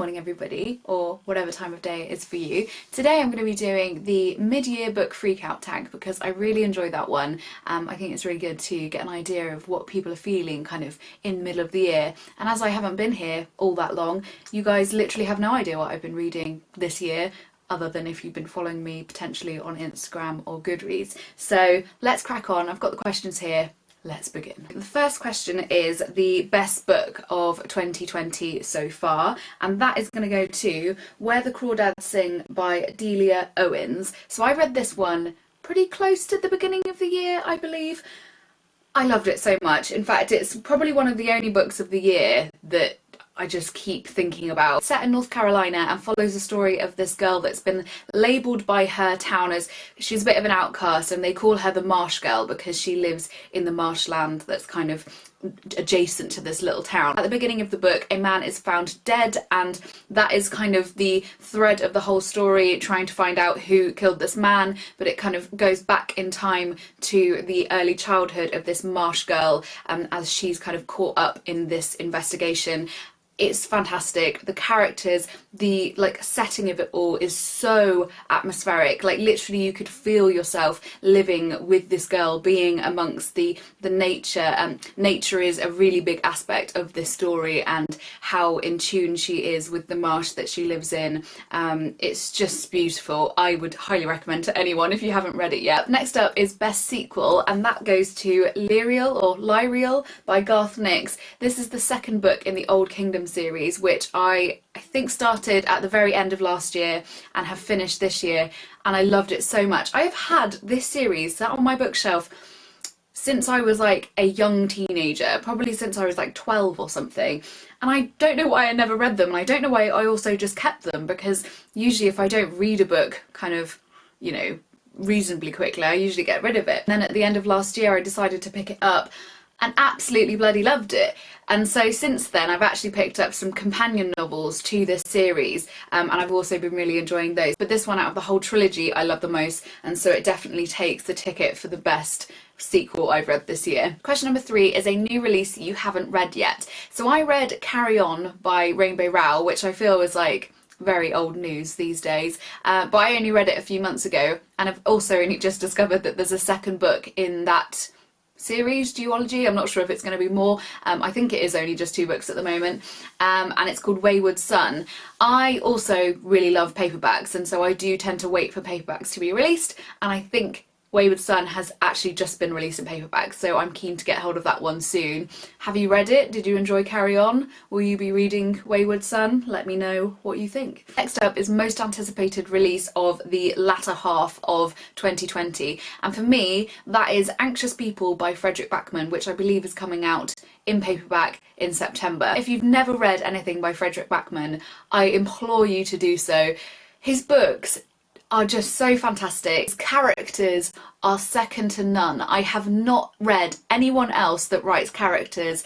morning everybody, or whatever time of day it is for you. Today I'm going to be doing the mid-year book freakout tag because I really enjoy that one. I think it's really good to get an idea of what people are feeling kind of in the middle of the year. And as I haven't been here all that long, you guys literally have no idea what I've been reading this year, other than if you've been following me potentially on Instagram or Goodreads. So let's crack on. I've got the questions here. Let's begin. The first question is the best book of 2020 so far, and that is going to go to Where the Crawdads Sing by Delia Owens. So I read this one pretty close to the beginning of the year, I believe. I loved it so much. In fact, it's probably one of the only books of the year that I just keep thinking about. Set in North Carolina and follows the story of this girl that's been labelled by her town as she's a bit of an outcast, and they call her the Marsh Girl because she lives in the marshland that's kind of adjacent to this little town. At the beginning of the book, a man is found dead, and that is kind of the thread of the whole story, trying to find out who killed this man, but it kind of goes back in time to the early childhood of this Marsh Girl, as she's kind of caught up in this investigation. It's fantastic. The characters, the setting of it all is so atmospheric. Like literally you could feel yourself living with this girl, being amongst the nature. Nature is a really big aspect of this story, and how in tune she is with the marsh that she lives in. It's just beautiful. I would highly recommend to anyone if you haven't read it yet. Next up is Best Sequel, and that goes to Lyriel by Garth Nix. This is the second book in the Old Kingdom series, which I think started at the very end of last year and have finished this year, and I loved it so much. I have had this series sat on my bookshelf since I was like a young teenager, probably since I was like 12 or something, and I don't know why I never read them, and I don't know why I also just kept them, because usually if I don't read a book kind of, you know, reasonably quickly, I usually get rid of it. And then at the end of last year I decided to pick it up and absolutely bloody loved it. And so since then I've actually picked up some companion novels to this series, and I've also been really enjoying those. But this one out of the whole trilogy I love the most, and so it definitely takes the ticket for the best sequel I've read this year. Question number 3 is a new release that you haven't read yet. So I read Carry On by Rainbow Rowell, which I feel is like very old news these days, but I only read it a few months ago, and I've also only just discovered that there's a second book in that series duology. I'm not sure if it's going to be more. I think it is only just 2 books at the moment, and it's called Wayward Sun. I also really love paperbacks, and so I do tend to wait for paperbacks to be released, and I think Wayward Sun has actually just been released in paperback, so I'm keen to get hold of that one soon. Have you read it? Did you enjoy Carry On? Will you be reading Wayward Sun? Let me know what you think. Next up is most anticipated release of the latter half of 2020, and for me that is Anxious People by Frederick Backman, which I believe is coming out in paperback in September. If you've never read anything by Frederick Backman, I implore you to do so. His books are just so fantastic. His characters are second to none. I have not read anyone else that writes characters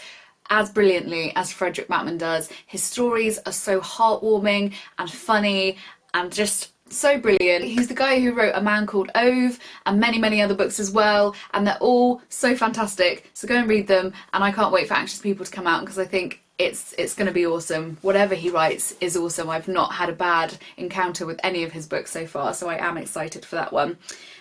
as brilliantly as Frederick Backman does. His stories are so heartwarming and funny and just so brilliant. He's the guy who wrote A Man Called Ove and many other books as well, and they're all so fantastic. So go and read them, and I can't wait for Anxious People to come out because I think it's going to be awesome. Whatever he writes is awesome. I've not had a bad encounter with any of his books so far, so I am excited for that one.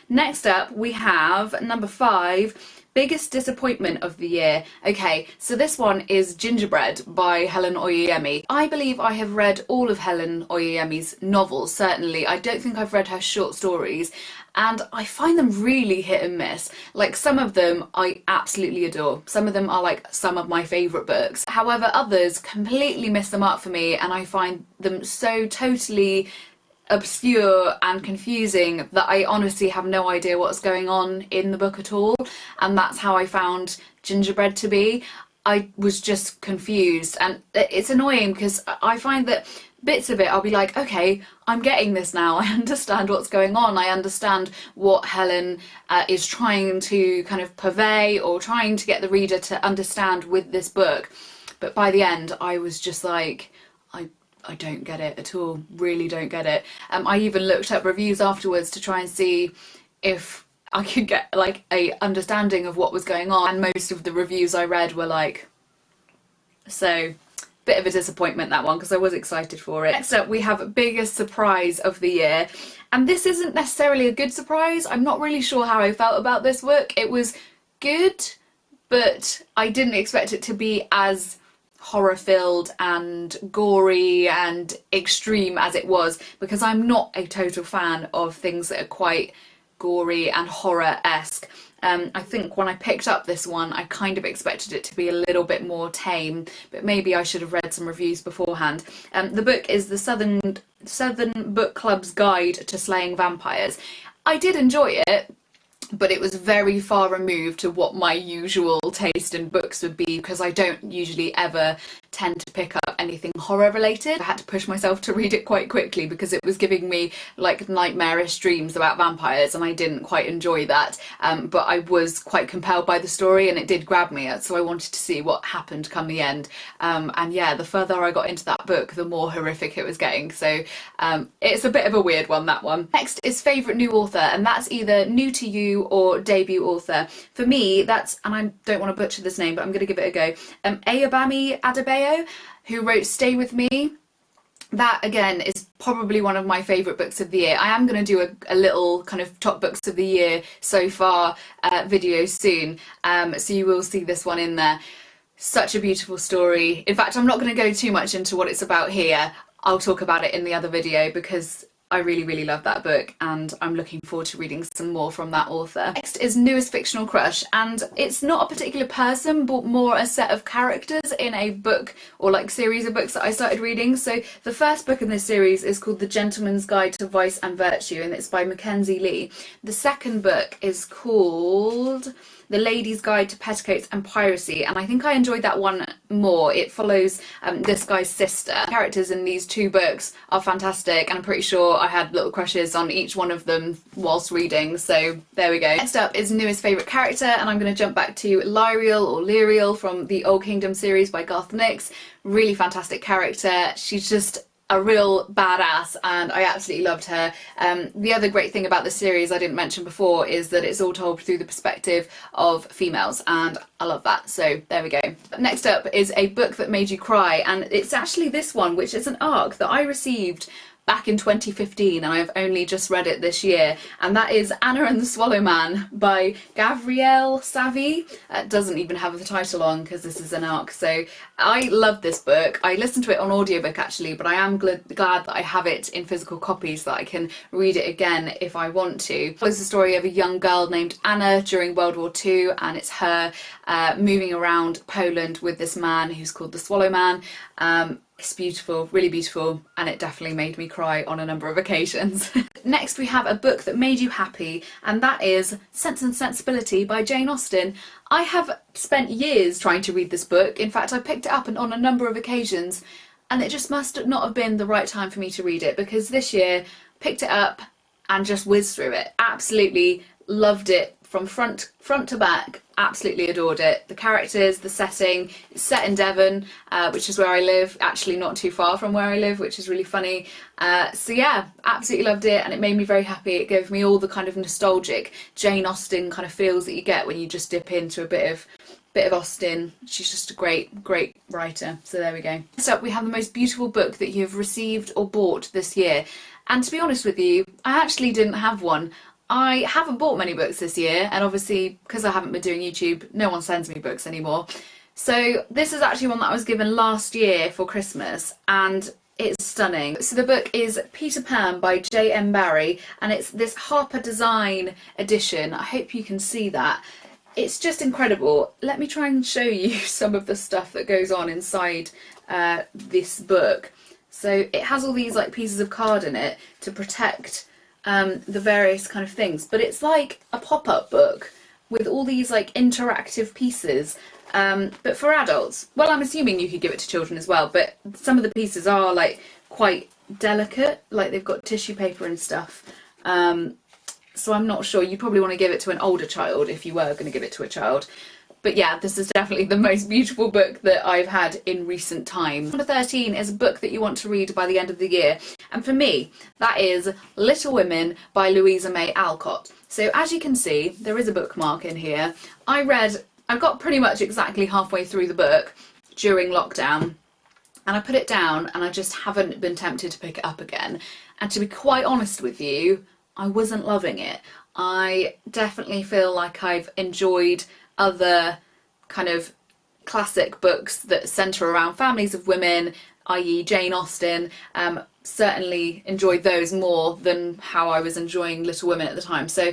Next up we have number 5, biggest disappointment of the year. Okay, so this one is Gingerbread by Helen Oyeyemi. I believe I have read all of Helen Oyeyemi's novels, certainly. I don't think I've read her short stories, and I find them really hit and miss. Like, some of them I absolutely adore. Some of them are like some of my favourite books. However, others completely miss the mark for me, and I find them so totally obscure and confusing that I honestly have no idea what's going on in the book at all, and that's how I found Gingerbread to be. I was just confused, and it's annoying because I find that bits of it I'll be like, okay, I'm getting this now, I understand what's going on, I understand what Helen is trying to kind of purvey or trying to get the reader to understand with this book, but by the end I was just like, I don't get it at all, really don't get it. I even looked up reviews afterwards to try and see if I could get like a understanding of what was going on, and most of the reviews I read were like, so bit of a disappointment, that one, because I was excited for it. Next up we have Biggest Surprise of the Year, and this isn't necessarily a good surprise. I'm not really sure how I felt about this book. It was good, but I didn't expect it to be as horror filled and gory and extreme as it was, because I'm not a total fan of things that are quite gory and horror-esque. I think when I picked up this one I kind of expected it to be a little bit more tame, but maybe I should have read some reviews beforehand. The book is the Southern Book Club's Guide to Slaying Vampires. I did enjoy it, but it was very far removed to what my usual taste in books would be, because I don't usually ever tend to pick up anything horror related. I had to push myself to read it quite quickly because it was giving me like nightmarish dreams about vampires, and I didn't quite enjoy that, but I was quite compelled by the story and it did grab me, so I wanted to see what happened come the end, and yeah, the further I got into that book the more horrific it was getting, so it's a bit of a weird one, that one. Next is Favourite New Author, and that's either new to you or debut author. For me that's, and I don't want to butcher this name but I'm going to give it a go, Oyeyemi Adebayo, who wrote Stay With Me. That again is probably one of my favourite books of the year. I am going to do a little kind of top books of the year so far video soon, so you will see this one in there. Such a beautiful story. In fact, I'm not going to go too much into what it's about here. I'll talk about it in the other video because I really love that book and I'm looking forward to reading some more from that author. Next is Newest Fictional Crush, and it's not a particular person but more a set of characters in a book or like series of books that I started reading. So the first book in this series is called The Gentleman's Guide to Vice and Virtue and it's by Mackenzie Lee. The second book is called The Lady's Guide to Petticoats and Piracy, and I think I enjoyed that one more. It follows this guy's sister. The characters in these two books are fantastic and I'm pretty sure I had little crushes on each one of them whilst reading, so there we go. Next up is Newest Favourite Character, and I'm going to jump back to Lyriel or Lyriel from the Old Kingdom series by Garth Nix. Really fantastic character. She's just a real badass and I absolutely loved her. The other great thing about the series I didn't mention before is that it's all told through the perspective of females and I love that, so there we go. Next up is a book that made you cry, and it's actually this one, which is an ARC that I received back in 2015 and I've only just read it this year, and that is Anna and the Swallow Man by Gabrielle Savy. It doesn't even have the title on because this is an ARC, so I love this book. I listened to it on audiobook actually, but I am glad that I have it in physical copies so that I can read it again if I want to. It follows the story of a young girl named Anna during World War II, and it's her moving around Poland with this man who's called the Swallow Man. It's beautiful, really beautiful, and it definitely made me cry on a number of occasions. Next we have a book that made you happy, and that is Sense and Sensibility by Jane Austen. I have spent years trying to read this book. In fact, I picked it up on a number of occasions, and it just must not have been the right time for me to read it, because this year picked it up and just whizzed through it. Absolutely loved it from front to back. Absolutely adored it. The characters, the setting, it's set in Devon, which is where I live, actually not too far from where I live, which is really funny. So yeah, absolutely loved it and it made me very happy. It gave me all the kind of nostalgic Jane Austen kind of feels that you get when you just dip into a bit of Austen. She's just a great writer, so there we go. Next up we have the most beautiful book that you have received or bought this year, and to be honest with you, I actually didn't have one. I haven't bought many books this year, and obviously because I haven't been doing YouTube, no one sends me books anymore. So this is actually one that I was given last year for Christmas, and it's stunning. So the book is Peter Pan by J.M. Barrie, and it's this Harper Design edition. I hope you can see that. It's just incredible. Let me try and show you some of the stuff that goes on inside this book. So it has all these like pieces of card in it to protect the various kind of things, but it's like a pop-up book with all these like interactive pieces, but for adults. Well, I'm assuming you could give it to children as well, but some of the pieces are like quite delicate, like they've got tissue paper and stuff, so I'm not sure. You probably want to give it to an older child if you were going to give it to a child. But yeah, this is definitely the most beautiful book that I've had in recent time. Number 13 is a book that you want to read by the end of the year. And for me, that is Little Women by Louisa May Alcott. So as you can see, there is a bookmark in here. I got pretty much exactly halfway through the book during lockdown. and I put it down and I just haven't been tempted to pick it up again. And to be quite honest with you, I wasn't loving it. I definitely feel like I've enjoyed other kind of classic books that centre around families of women, i.e. Jane Austen. Certainly enjoyed those more than how I was enjoying Little Women at the time. So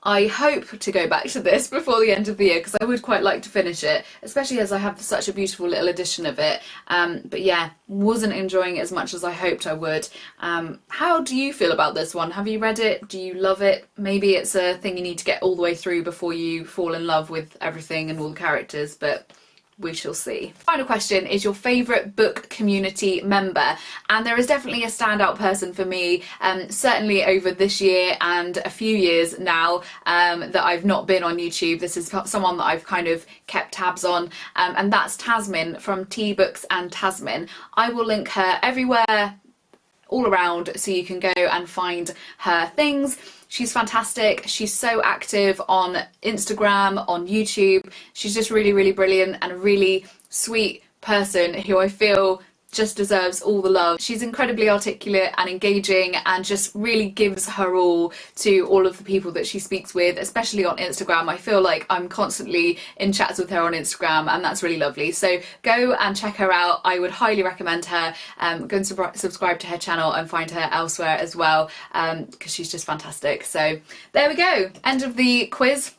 I hope to go back to this before the end of the year, because I would quite like to finish it, especially as I have such a beautiful little edition of it. But yeah, wasn't enjoying it as much as I hoped I would. How do you feel about this one? Have you read it? Do you love it? Maybe it's a thing you need to get all the way through before you fall in love with everything and all the characters, but we shall see. Final question is your favourite book community member, and there is definitely a standout person for me, certainly over this year and a few years now that I've not been on YouTube. This is someone that I've kind of kept tabs on, and that's Tasmin from Tea Books and Tasmin. I will link her everywhere all around so you can go and find her things. She's fantastic. She's so active on Instagram, on YouTube. She's just really, really brilliant and a really sweet person who I feel just deserves all the love. She's incredibly articulate and engaging and just really gives her all to all of the people that she speaks with, especially on Instagram. I feel like I'm constantly in chats with her on Instagram, and that's really lovely. So go and check her out. I would highly recommend her. Go and subscribe to her channel and find her elsewhere as well, because she's just fantastic. So there we go. End of the quiz.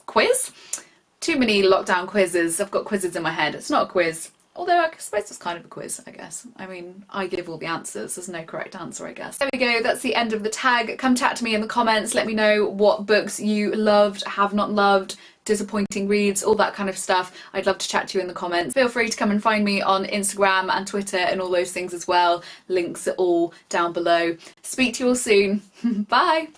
Too many lockdown quizzes. I've got quizzes in my head. It's not a quiz. Although I suppose it's kind of a quiz, I guess. I mean, I give all the answers. There's no correct answer, I guess. There we go. That's the end of the tag. Come chat to me in the comments. Let me know what books you loved, have not loved, disappointing reads, all that kind of stuff. I'd love to chat to you in the comments. Feel free to come and find me on Instagram and Twitter and all those things as well. Links are all down below. Speak to you all soon. Bye.